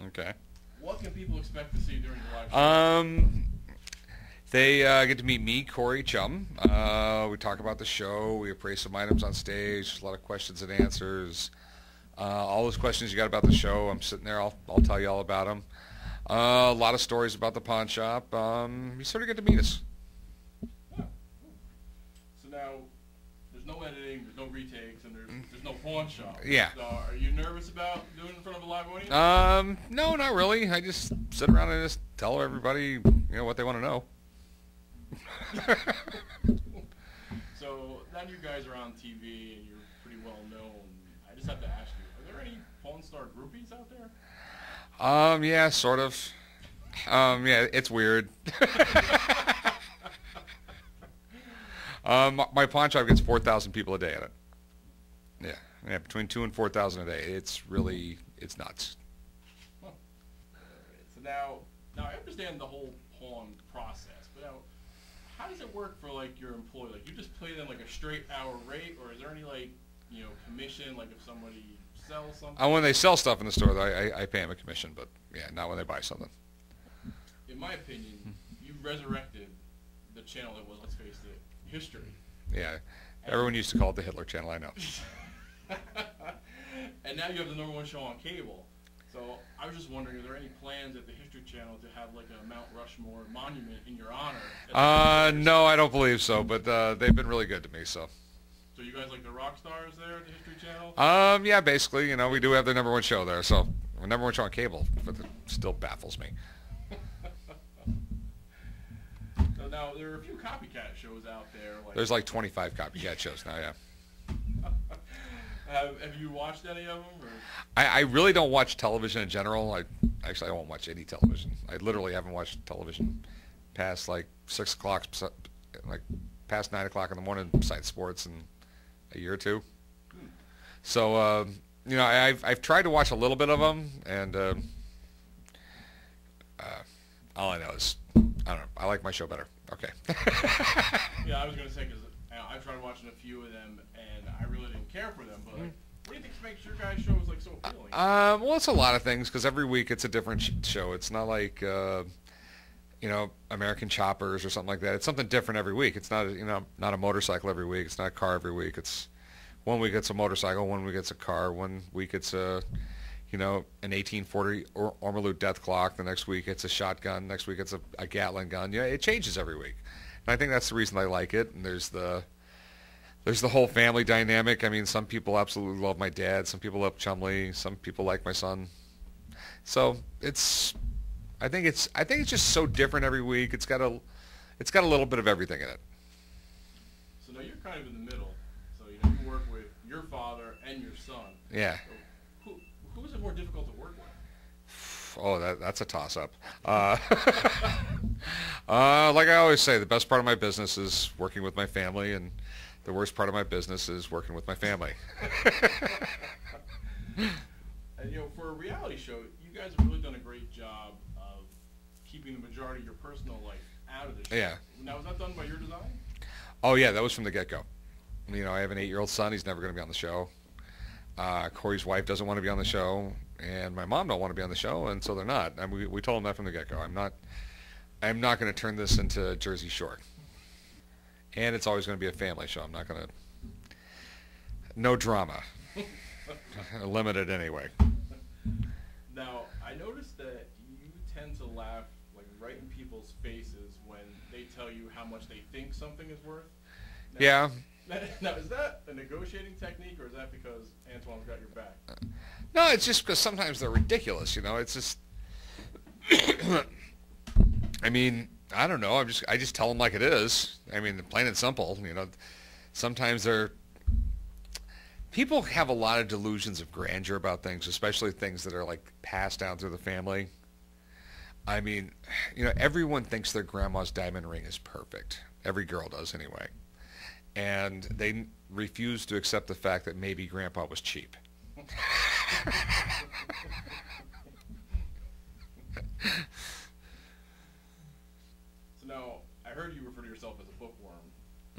Okay. What can people expect to see during the live show? They get to meet me, Corey, Chum. We talk about the show. We appraise some items on stage. There's a lot of questions and answers. All those questions you got about the show, I'm sitting there. I'll tell you all about them. A lot of stories about the pawn shop. You sort of get to meet us. Yeah. So now, there's no editing, there's no retakes, and there's no pawn shop. Yeah. So are you nervous about doing it in front of a live audience? No, not really. I just sit around and just tell everybody, what they want to know. So now you guys are on TV and you're pretty well known. I just have to ask you, are there any Pawn Star groupies out there? Yeah, sort of. Yeah, it's weird. My pawn shop gets 4,000 people a day at it. Yeah, between 2,000 and 4,000 a day. It's nuts. Huh. So now I understand the whole pawn process, but now, how does it work for like your employee? Like you just pay them like a straight hour rate, or is there any commission? Like if somebody sells something? When they sell stuff in the store, I pay them a commission, but yeah, not when they buy something. In my opinion, you resurrected the channel that was, let's face it, history. Yeah, everyone used to call it the Hitler Channel. I know. And now you have the #1 show on cable. So I was just wondering, are there any plans at the History Channel to have like a Mount Rushmore monument in your honor? No, I don't believe so, but they've been really good to me, so. So you guys like the rock stars there at the History Channel? Yeah, basically, we do have the #1 show there, so #1 show on cable, but it still baffles me. So now there are a few copycat shows out there. There's like 25 copycat shows now, yeah. Have you watched any of them? Or? I really don't watch television in general. I won't watch any television. I literally haven't watched television past like 6 o'clock, like past 9 o'clock in the morning besides sports in a year or two. So, I've tried to watch a little bit of them, and all I know is, I don't know, I like my show better. Okay. Yeah, I was going to say, because I tried watching a few of them, and I really didn't care for them, but what do you think makes your guys' shows like so appealing? Well, it's a lot of things, because every week it's a different show. It's not like, American Choppers or something like that. It's something different every week. It's not, not a motorcycle every week. It's not a car every week. It's one week it's a motorcycle, one week it's a car, one week it's an 1840 Ormolu death clock. The next week it's a shotgun. Next week it's a Gatling gun. It changes every week. And I think that's the reason I like it. And there's the whole family dynamic. I mean, some people absolutely love my dad. Some people love Chumlee. Some people like my son. So I think it's just so different every week. It's got a little bit of everything in it. So now you're kind of in the middle. So you work with your father and your son. Yeah. So who is it more difficult to work with? Oh, that's a toss-up. Like I always say, the best part of my business is working with my family, and the worst part of my business is working with my family. And for a reality show, you guys have really done a great job of keeping the majority of your personal life out of the show. Yeah. Now, was that done by your design? Oh yeah, that was from the get-go. I have an 8-year-old son. He's never going to be on the show. Corey's wife doesn't want to be on the show, and my mom don't want to be on the show, and so they're not. I mean, we told them that from the get-go. I'm not going to turn this into Jersey Shore. And it's always going to be a family show. I'm not going to... No drama. Limited anyway. Now, I noticed that you tend to laugh like right in people's faces when they tell you how much they think something is worth. Now, Yeah. Now, is that a negotiating technique, or is that because Antoine's got your back? No, it's just because sometimes they're ridiculous, It's just... I mean, I don't know. I just tell them like it is. I mean, plain and simple, Sometimes people have a lot of delusions of grandeur about things, especially things that are like passed down through the family. I mean, everyone thinks their grandma's diamond ring is perfect. Every girl does anyway. And they refuse to accept the fact that maybe grandpa was cheap. So now, I heard you refer to yourself as a bookworm.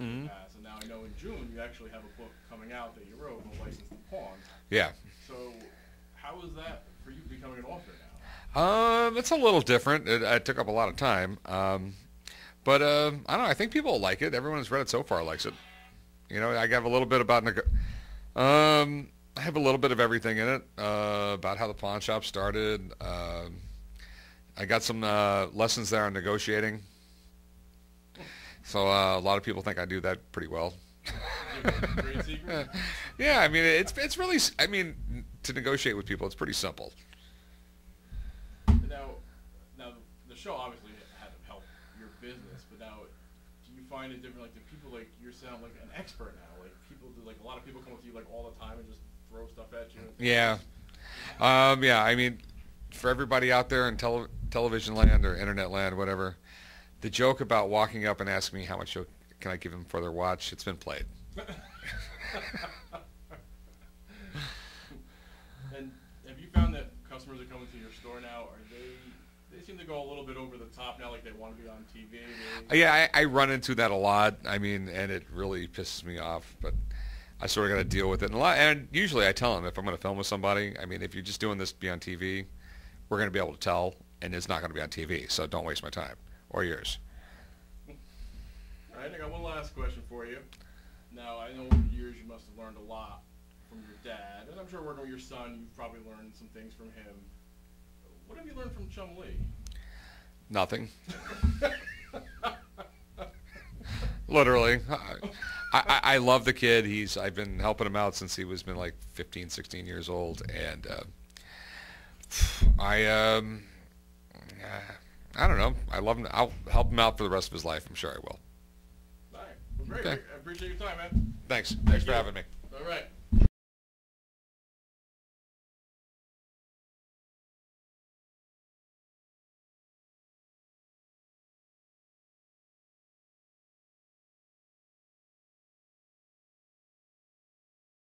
Mm-hmm. So now I know in June you actually have a book coming out that you wrote, No License to Pawn. Yeah. So how is that for you becoming an author It's a little different. It took up a lot of time. But I don't know. I think people like it. Everyone who's read it so far likes it. You know, I have a little bit about I have a little bit of everything in it. About how the pawn shop started. I got some lessons there on negotiating. So a lot of people think I do that pretty well. Great secret. Yeah, I mean it's really. I mean, to negotiate with people, it's pretty simple. Now the show obviously had to help your business, but now do you find it different? Like, do people like you sound like an expert now? Like people do, like a lot of people come with you like all the time and just throw stuff at you. Yeah. Yeah. I mean, for everybody out there in television land or internet land, whatever, the joke about walking up and asking me how much can I give them for their watch, it's been played. And have you found that customers are coming to your store now? Are they seem to go a little bit over the top now, like they want to be on TV? Yeah, I run into that a lot. I mean, and it really pisses me off, but I sort of got to deal with it. And usually I tell them if I'm going to film with somebody, I mean, if you're just doing this to be on TV, we're going to be able to tell, and it's not going to be on TV, so don't waste my time or yours. All right, I got one last question for you. Now, I know over the years you must have learned a lot from your dad, and I'm sure working with your son, you've probably learned some things from him. What have you learned from Chumlee? Nothing. Literally. I love the kid. I've been helping him out since he was been like 15, 16 years old, and I don't know. I love him. I'll help him out for the rest of his life. I'm sure I will. All right. Well, great. Okay. I appreciate your time, man. Thanks for having me.